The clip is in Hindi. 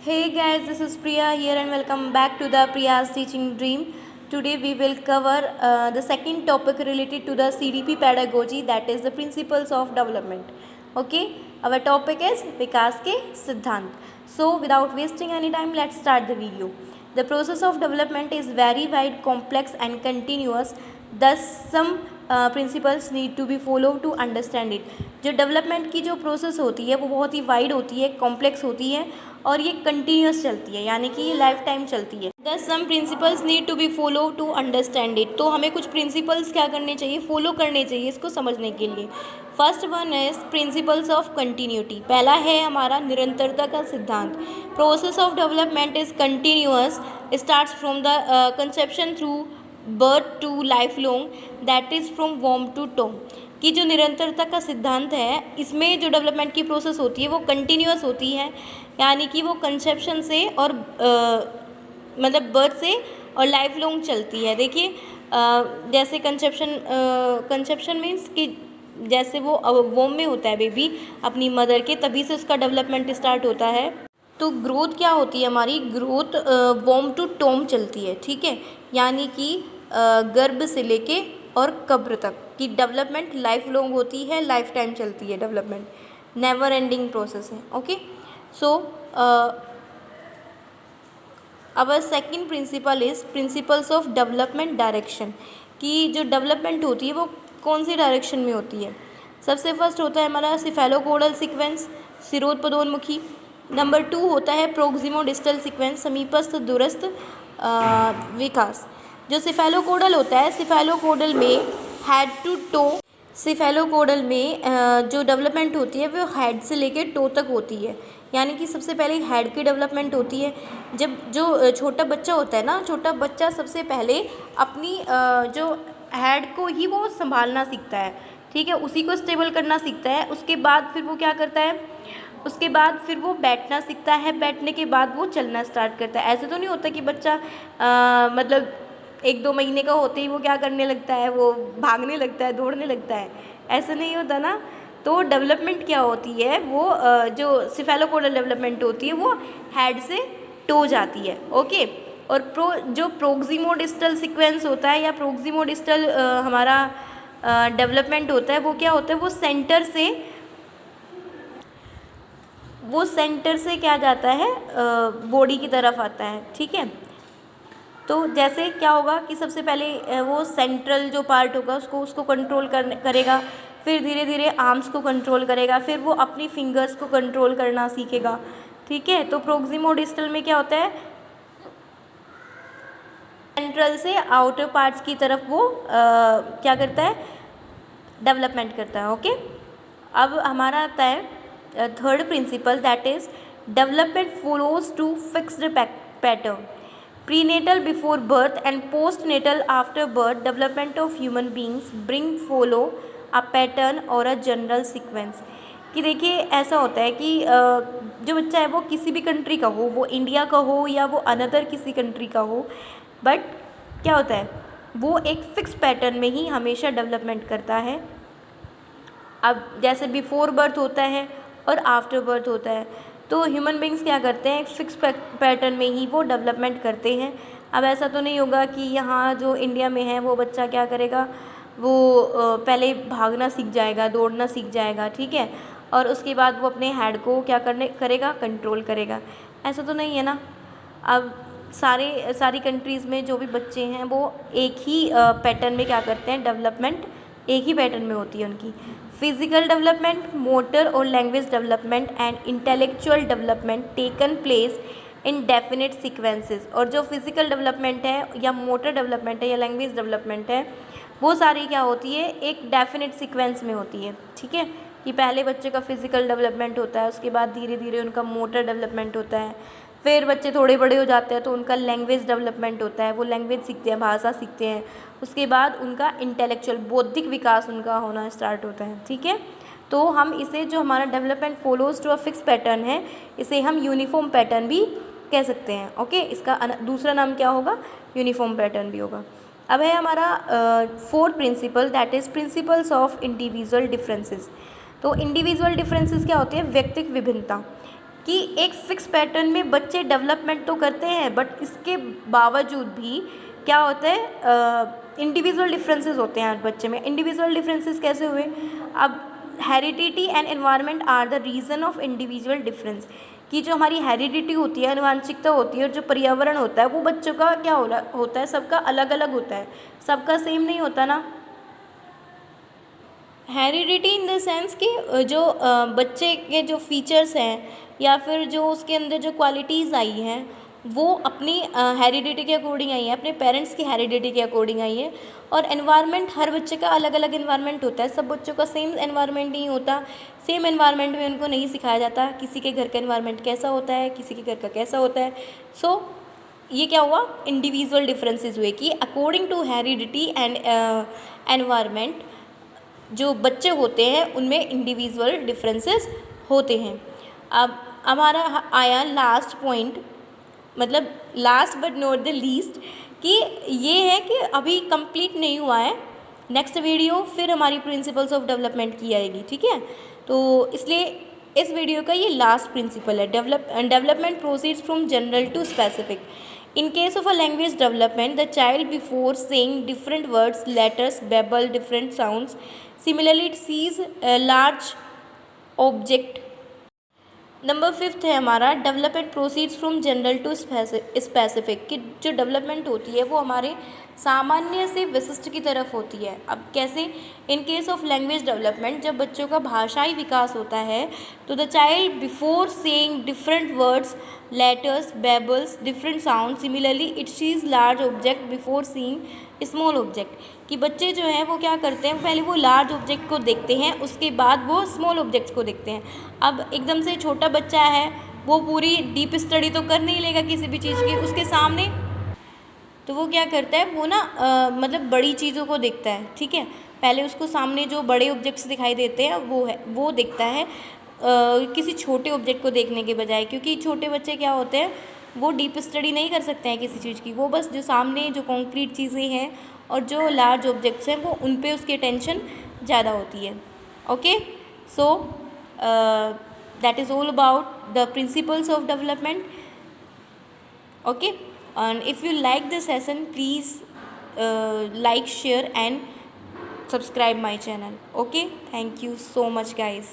Hey guys, this is Priya here and welcome back to the Priya's Teaching Dream. Today we will cover the second topic related to the CDP pedagogy, that is the principles of development. Okay, our topic is Vikas ke Siddhant. So without wasting any time, let's start the video. The process of development is very wide, complex and continuous. Thus some principles need to be follow to understand it. जो डेवलपमेंट की जो प्रोसेस होती है वो बहुत ही वाइड होती है, कॉम्प्लेक्स होती है और ये कंटिन्यूस चलती है, यानी कि ये लाइफ टाइम चलती है। Thus some principles need to be follow to understand it. तो हमें कुछ प्रिंसिपल्स क्या करने चाहिए, फॉलो करने चाहिए इसको समझने के लिए। First one is principles of continuity. पहला है हमारा निरंतरता का सिद्धांत। Process of development is continuous, starts from the conception through birth to life long, that is from वॉर्म टू टॉम। कि जो निरंतरता का सिद्धांत है, इसमें जो डेवलपमेंट की प्रोसेस होती है वो कंटिन्यूअस होती है, यानी कि वो कंसेप्शन से और मतलब बर्थ से और लाइफ लॉन्ग चलती है। देखिए जैसे कंसेप्शन मीन्स कि जैसे वो वॉर्म में होता है बेबी अपनी मदर के, तभी से उसका डेवलपमेंट स्टार्ट होता है। तो ग्रोथ क्या होती है हमारी, ग्रोथ वॉर्म टू टॉम चलती है, ठीक है, यानी कि गर्भ से लेके और कब्र तक की डेवलपमेंट लाइफ लॉन्ग होती है, लाइफ टाइम चलती है डेवलपमेंट, नेवर एंडिंग प्रोसेस है। Okay, so our second principle is principles of development direction. कि जो डेवलपमेंट होती है वो कौन सी डायरेक्शन में होती है। सबसे फर्स्ट होता है हमारा सिफेलोकोडल सीक्वेंस, सिरोधपदोन्मुखी। नंबर 2 होता है प्रोक्सिमो डिस्टल सीक्वेंस, समीपस्थ दूरस्थ विकास। जो सिफेलोकोडल होता है, सिफेलोकोडल में हेड टू टो, सिफेलोकोडल में जो डेवलपमेंट होती है वो हेड से लेकर टो तक होती है, यानी कि सबसे पहले हेड की डेवलपमेंट होती है। जब जो छोटा बच्चा होता है ना, छोटा बच्चा सबसे पहले अपनी जो हेड को ही वो संभालना सीखता है, ठीक है, उसी को स्टेबल करना सीखता है। उसके बाद फिर वो क्या करता है, उसके बाद फिर वो बैठना सीखता है, बैठने के बाद वो चलना स्टार्ट करता है। ऐसे तो नहीं होता कि बच्चा मतलब 1-2 महीने का होते ही वो क्या करने लगता है, वो भागने लगता है, दौड़ने लगता है, ऐसा नहीं होता ना। तो डेवलपमेंट क्या होती है, वो जो सिफेलोकोडल डेवलपमेंट होती है वो हेड से टो जाती है। ओके, और जो प्रोक्सिमोडिस्टल सीक्वेंस होता है या प्रोक्सिमोडिस्टल हमारा डेवलपमेंट होता है वो क्या होता है, वो सेंटर से क्या जाता है, बॉडी की तरफ आता है, ठीक है। तो जैसे क्या होगा कि सबसे पहले वो सेंट्रल जो पार्ट होगा उसको कंट्रोल करेगा, फिर धीरे धीरे आर्म्स को कंट्रोल करेगा, फिर वो अपनी फिंगर्स को कंट्रोल करना सीखेगा, ठीक है। तो प्रोक्सिमोडिस्टल में क्या होता है, सेंट्रल से आउटर पार्ट्स की तरफ वो क्या करता है, डेवलपमेंट करता है। ओके, अब हमारा आता है third principle, that is development follows to fixed pattern. Prenatal before birth and post natal after birth development of human beings bring follow a pattern और अ जनरल सीक्वेंस। कि देखिए ऐसा होता है कि जो बच्चा है वो किसी भी कंट्री का हो, वो इंडिया का हो या वो अनदर किसी कंट्री का हो, बट क्या होता है वो एक फिक्स पैटर्न में ही हमेशा डेवलपमेंट करता है। अब जैसे बिफोर बर्थ होता है और आफ्टर बर्थ होता है, तो ह्यूमन बींग्स क्या करते हैं, एक फिक्स पैटर्न में ही वो डेवलपमेंट करते हैं। अब ऐसा तो नहीं होगा कि यहाँ जो इंडिया में है वो बच्चा क्या करेगा, वो पहले भागना सीख जाएगा, दौड़ना सीख जाएगा, ठीक है, और उसके बाद वो अपने हेड को क्या करेगा, कंट्रोल करेगा, ऐसा तो नहीं है ना। अब सारी कंट्रीज़ में जो भी बच्चे हैं वो एक ही पैटर्न में क्या करते हैं, डेवलपमेंट एक ही पैटर्न में होती है उनकी। फिजिकल डेवलपमेंट, मोटर और language development and intellectual development taken place in definite sequences. और जो फिजिकल डेवलपमेंट है या मोटर डेवलपमेंट है या लैंग्वेज डेवलपमेंट है वो सारी क्या होती है, एक डेफिनेट सीक्वेंस में होती है, ठीक है। कि पहले बच्चे का फिजिकल डेवलपमेंट होता है, उसके बाद धीरे धीरे उनका मोटर डेवलपमेंट होता है, फिर बच्चे थोड़े बड़े हो जाते हैं तो उनका लैंग्वेज डेवलपमेंट होता है, वो लैंग्वेज सीखते हैं, भाषा सीखते हैं, उसके बाद उनका इंटेलेक्चुअल बौद्धिक विकास उनका होना स्टार्ट होता है, ठीक है। तो हम इसे जो हमारा development follows to a fix pattern है, इसे हम यूनिफॉर्म पैटर्न भी कह सकते हैं। ओके, इसका दूसरा नाम क्या होगा, यूनिफॉर्म पैटर्न भी होगा। अब है हमारा fourth principle, that is principles of individual differences. तो इंडिविजुअल डिफरेंसेस क्या होते हैं, व्यक्तिगत विभिन्नता। कि एक फिक्स पैटर्न में बच्चे डेवलपमेंट तो करते हैं, बट इसके बावजूद भी क्या होता है, इंडिविजुअल डिफरेंसेस होते हैं हर बच्चे में। इंडिविजुअल डिफरेंसेस कैसे हुए? अब heredity and environment are the reason of individual difference, कि जो हमारी हेरिडिटी होती है, आनुवांशिकता होती है, और जो पर्यावरण होता है वो बच्चों का क्या होता है, सबका अलग अलग होता है, सबका सेम नहीं होता ना। हेरिडिटी इन द सेंस कि जो बच्चे के जो फीचर्स हैं या फिर जो उसके अंदर जो क्वालिटीज़ आई हैं वो अपनी हेरिडिटी के अकॉर्डिंग आई है, अपने पेरेंट्स की हेरिडिटी के अकॉर्डिंग आई है। और एनवायरनमेंट, हर बच्चे का अलग अलग एनवायरनमेंट होता है, सब बच्चों का सेम एनवायरनमेंट नहीं होता, सेम एनवायरनमेंट में उनको नहीं सिखाया जाता, किसी के घर का एनवायरनमेंट कैसा होता है, किसी के घर का कैसा होता है। सो ये क्या हुआ, इंडिविजुअल डिफरेंसेस हुए कि according to heredity and environment जो बच्चे होते हैं उनमें इंडिविजुअल डिफरेंसेस होते हैं। अब हमारा आया लास्ट पॉइंट, मतलब last but not the least, कि ये है कि अभी कंप्लीट नहीं हुआ है, नेक्स्ट वीडियो फिर हमारी प्रिंसिपल्स ऑफ डेवलपमेंट की आएगी, ठीक है। तो इसलिए इस वीडियो का ये लास्ट प्रिंसिपल है, development proceeds from general to specific. In case of a language development, the child before saying different words, letters, babble different sounds. Similarly, it sees a large object. Number 5 है हमारा development proceeds from general to specific, कि जो डेवलपमेंट होती है वो हमारे सामान्य से विशिष्ट की तरफ होती है। अब कैसे? In case of language development, जब बच्चों का भाषाई विकास होता है तो the child before saying different words, letters, babbles different sound, similarly it sees large object before seeing small object, कि बच्चे जो हैं वो क्या करते हैं, पहले वो लार्ज ऑब्जेक्ट को देखते हैं, उसके बाद वो स्मॉल ऑब्जेक्ट्स को देखते हैं। अब एकदम से छोटा बच्चा है वो पूरी डीप स्टडी तो कर नहीं लेगा किसी भी चीज़ की, उसके सामने तो वो क्या करता है, वो ना मतलब बड़ी चीज़ों को देखता है, ठीक है। पहले उसको सामने जो बड़े ऑब्जेक्ट्स दिखाई देते हैं वो देखता है किसी छोटे ऑब्जेक्ट को देखने के बजाय, क्योंकि छोटे बच्चे क्या होते हैं वो डीप स्टडी नहीं कर सकते हैं किसी चीज़ की, वो बस जो सामने जो कॉन्क्रीट चीज़ें हैं और जो लार्ज ऑब्जेक्ट्स हैं वो उन पे उसकी अटेंशन ज़्यादा होती है। Okay, so that is all about the principles of development. Okay, and if you like this session, please like, share and subscribe my channel. Okay, thank you so much guys.